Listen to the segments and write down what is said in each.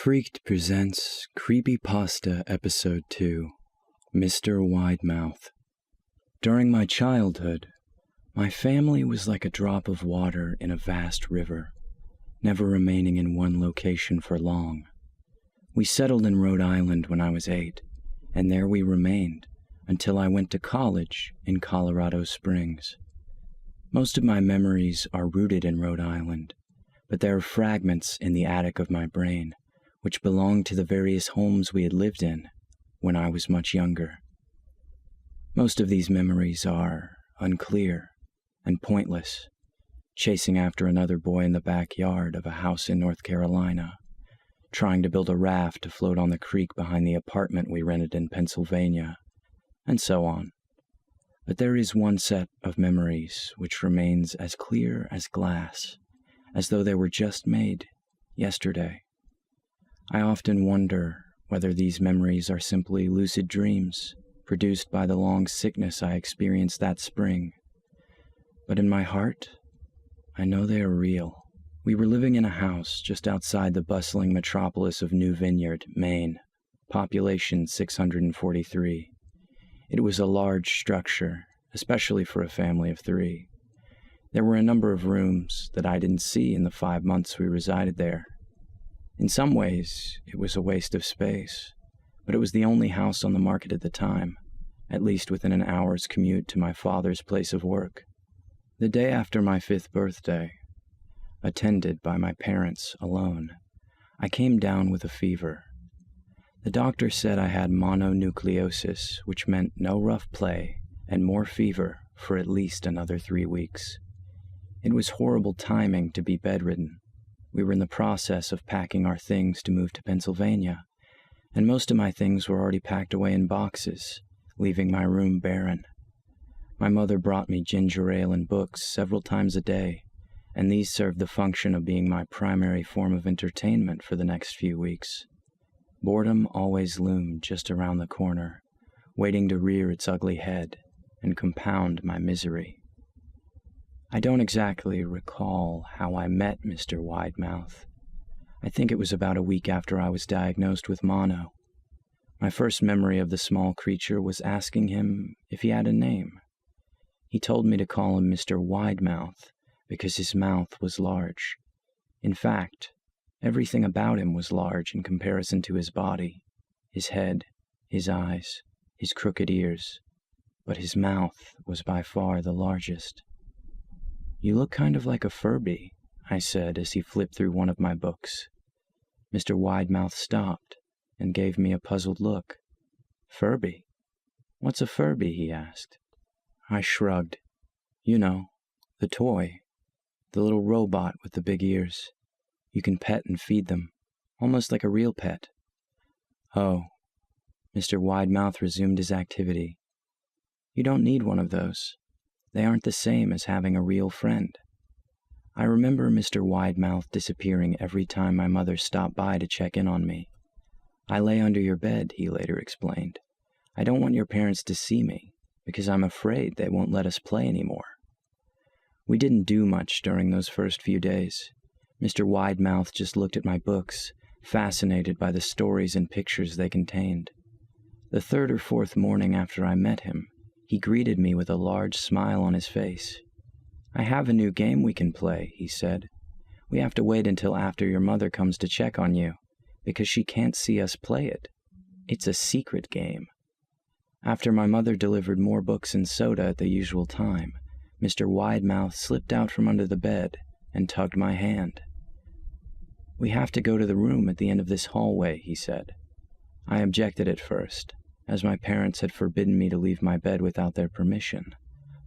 Freaked presents Creepypasta Episode 2, Mr. Widemouth. During my childhood, my family was like a drop of water in a vast river, never remaining in one location for long. We settled in Rhode Island when I was 8, and there we remained until I went to college in Colorado Springs. Most of my memories are rooted in Rhode Island, but there are fragments in the attic of my brain which belonged to the various homes we had lived in when I was much younger. Most of these memories are unclear and pointless, chasing after another boy in the backyard of a house in North Carolina, trying to build a raft to float on the creek behind the apartment we rented in Pennsylvania, and so on. But there is one set of memories which remains as clear as glass, as though they were just made yesterday. I often wonder whether these memories are simply lucid dreams produced by the long sickness I experienced that spring. But in my heart, I know they are real. We were living in a house just outside the bustling metropolis of New Vineyard, Maine, population 643. It was a large structure, especially for a family of 3. There were a number of rooms that I didn't see in the 5 months we resided there. In some ways, it was a waste of space, but it was the only house on the market at the time, at least within an hour's commute to my father's place of work. The day after my 5th birthday, attended by my parents alone, I came down with a fever. The doctor said I had mononucleosis, which meant no rough play and more fever for at least another 3 weeks. It was horrible timing to be bedridden. We were in the process of packing our things to move to Pennsylvania, and most of my things were already packed away in boxes, leaving my room barren. My mother brought me ginger ale and books several times a day, and these served the function of being my primary form of entertainment for the next few weeks. Boredom always loomed just around the corner, waiting to rear its ugly head and compound my misery. I don't exactly recall how I met Mr. Widemouth. I think it was about a week after I was diagnosed with mono. My first memory of the small creature was asking him if he had a name. He told me to call him Mr. Widemouth because his mouth was large. In fact, everything about him was large in comparison to his body, his head, his eyes, his crooked ears, but his mouth was by far the largest. "You look kind of like a Furby," I said as he flipped through one of my books. Mr. Widemouth stopped and gave me a puzzled look. "Furby? What's a Furby?" he asked. I shrugged. "You know, the toy. The little robot with the big ears. You can pet and feed them, almost like a real pet." "Oh." Mr. Widemouth resumed his activity. "You don't need one of those. They aren't the same as having a real friend." I remember Mr. Widemouth disappearing every time my mother stopped by to check in on me. "I lay under your bed," he later explained. "I don't want your parents to see me, because I'm afraid they won't let us play anymore." We didn't do much during those first few days. Mr. Widemouth just looked at my books, fascinated by the stories and pictures they contained. The 3rd or 4th morning after I met him, he greeted me with a large smile on his face. "I have a new game we can play," he said. "We have to wait until after your mother comes to check on you, because she can't see us play it. It's a secret game." After my mother delivered more books and soda at the usual time, Mr. Widemouth slipped out from under the bed and tugged my hand. "We have to go to the room at the end of this hallway," he said. I objected at first, as my parents had forbidden me to leave my bed without their permission,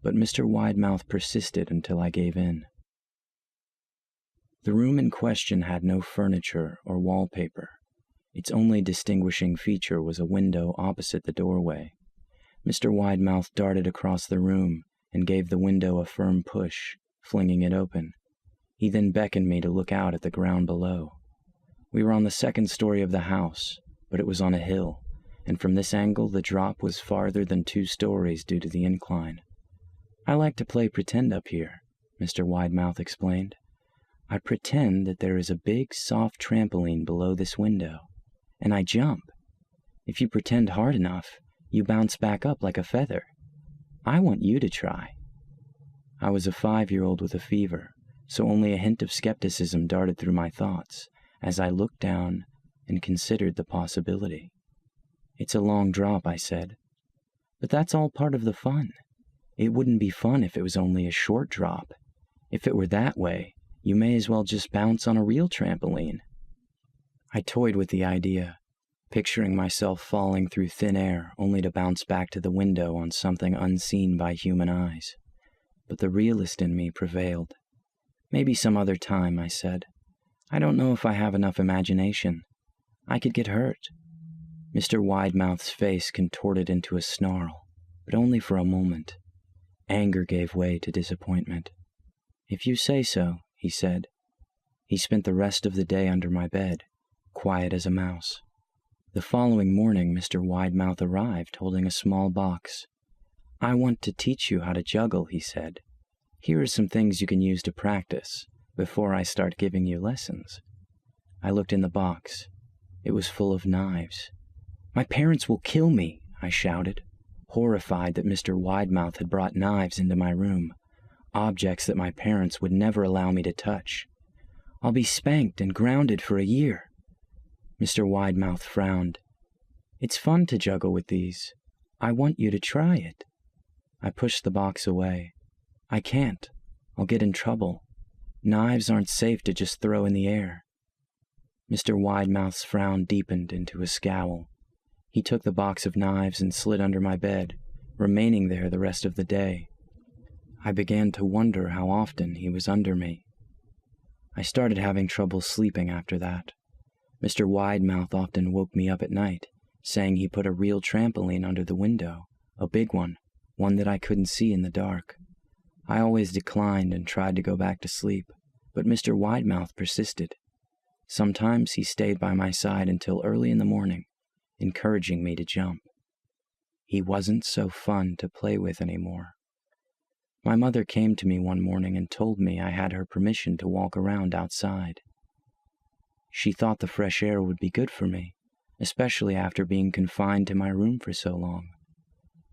but Mr. Widemouth persisted until I gave in. The room in question had no furniture or wallpaper. Its only distinguishing feature was a window opposite the doorway. Mr. Widemouth darted across the room and gave the window a firm push, flinging it open. He then beckoned me to look out at the ground below. We were on the 2nd story of the house, but it was on a hill, and from this angle the drop was farther than 2 stories due to the incline. "I like to play pretend up here," Mr. Widemouth explained. I pretend that there is a big, soft trampoline below this window, and I jump. If you pretend hard enough, you bounce back up like a feather. I want you to try." I was a 5-year-old with a fever, so only a hint of skepticism darted through my thoughts as I looked down and considered the possibility. "It's a long drop," I said. "But that's all part of the fun. It wouldn't be fun if it was only a short drop. If it were that way, you may as well just bounce on a real trampoline." I toyed with the idea, picturing myself falling through thin air only to bounce back to the window on something unseen by human eyes. But the realist in me prevailed. "Maybe some other time," I said. "I don't know if I have enough imagination. I could get hurt." Mr. Widemouth's face contorted into a snarl, but only for a moment. Anger gave way to disappointment. "If you say so," he said. He spent the rest of the day under my bed, quiet as a mouse. The following morning, Mr. Widemouth arrived holding a small box. "I want to teach you how to juggle," he said. "Here are some things you can use to practice before I start giving you lessons." I looked in the box. It was full of knives. "My parents will kill me," I shouted, horrified that Mr. Widemouth had brought knives into my room, objects that my parents would never allow me to touch. "I'll be spanked and grounded for a year." Mr. Widemouth frowned. "It's fun to juggle with these. I want you to try it." I pushed the box away. "I can't. I'll get in trouble. Knives aren't safe to just throw in the air." Mr. Widemouth's frown deepened into a scowl. He took the box of knives and slid under my bed, remaining there the rest of the day. I began to wonder how often he was under me. I started having trouble sleeping after that. Mr. Widemouth often woke me up at night, saying he put a real trampoline under the window, a big one that I couldn't see in the dark. I always declined and tried to go back to sleep, but Mr. Widemouth persisted. Sometimes he stayed by my side until early in the morning, encouraging me to jump. He wasn't so fun to play with anymore. My mother came to me one morning and told me I had her permission to walk around outside. She thought the fresh air would be good for me, especially after being confined to my room for so long.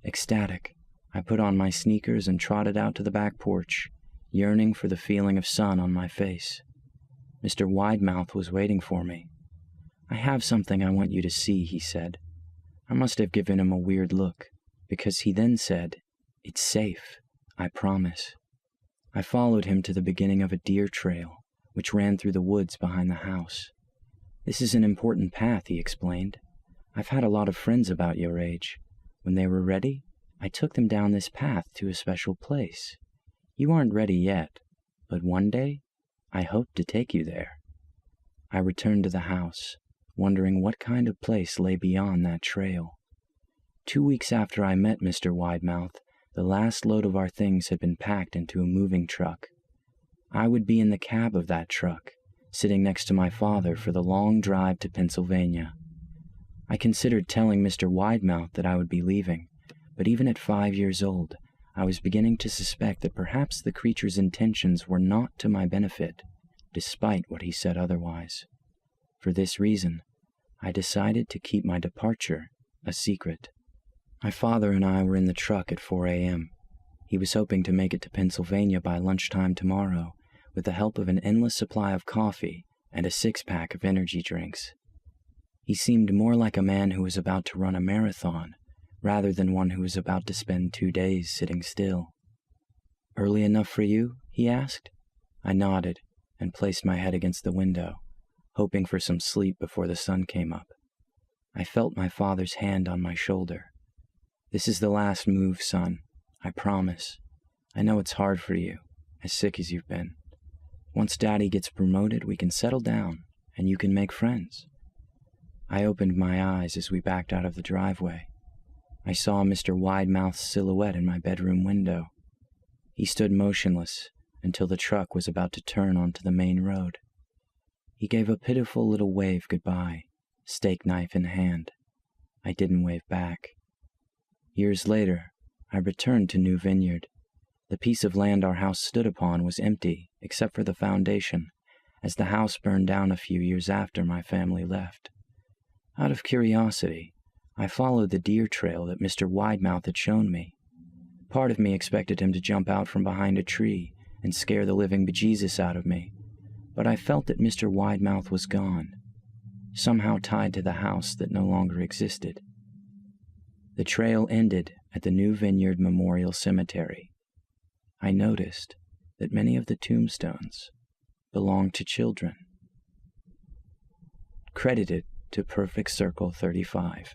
Ecstatic, I put on my sneakers and trotted out to the back porch, yearning for the feeling of sun on my face. Mr. Widemouth was waiting for me. "I have something I want you to see," he said. I must have given him a weird look, because he then said, "It's safe, I promise." I followed him to the beginning of a deer trail, which ran through the woods behind the house. "This is an important path," he explained. "I've had a lot of friends about your age. When they were ready, I took them down this path to a special place. You aren't ready yet, but one day, I hope to take you there." I returned to the house, wondering what kind of place lay beyond that trail. 2 weeks after I met Mr. Widemouth, the last load of our things had been packed into a moving truck. I would be in the cab of that truck, sitting next to my father for the long drive to Pennsylvania. I considered telling Mr. Widemouth that I would be leaving, but even at 5 years old, I was beginning to suspect that perhaps the creature's intentions were not to my benefit, despite what he said otherwise. For this reason, I decided to keep my departure a secret. My father and I were in the truck at 4 a.m. He was hoping to make it to Pennsylvania by lunchtime tomorrow, with the help of an endless supply of coffee and a 6-pack of energy drinks. He seemed more like a man who was about to run a marathon, rather than one who was about to spend 2 days sitting still. "Early enough for you?" he asked. I nodded and placed my head against the window, hoping for some sleep before the sun came up. I felt my father's hand on my shoulder. "This is the last move, son. I promise. I know it's hard for you, as sick as you've been. Once Daddy gets promoted, we can settle down, and you can make friends." I opened my eyes as we backed out of the driveway. I saw Mr. Widemouth's silhouette in my bedroom window. He stood motionless until the truck was about to turn onto the main road. He gave a pitiful little wave goodbye, steak knife in hand. I didn't wave back. Years later, I returned to New Vineyard. The piece of land our house stood upon was empty, except for the foundation, as the house burned down a few years after my family left. Out of curiosity, I followed the deer trail that Mr. Widemouth had shown me. Part of me expected him to jump out from behind a tree and scare the living bejesus out of me, but I felt that Mr. Widemouth was gone, somehow tied to the house that no longer existed. The trail ended at the New Vineyard Memorial Cemetery. I noticed that many of the tombstones belonged to children. Credited to Perfect Circle 35.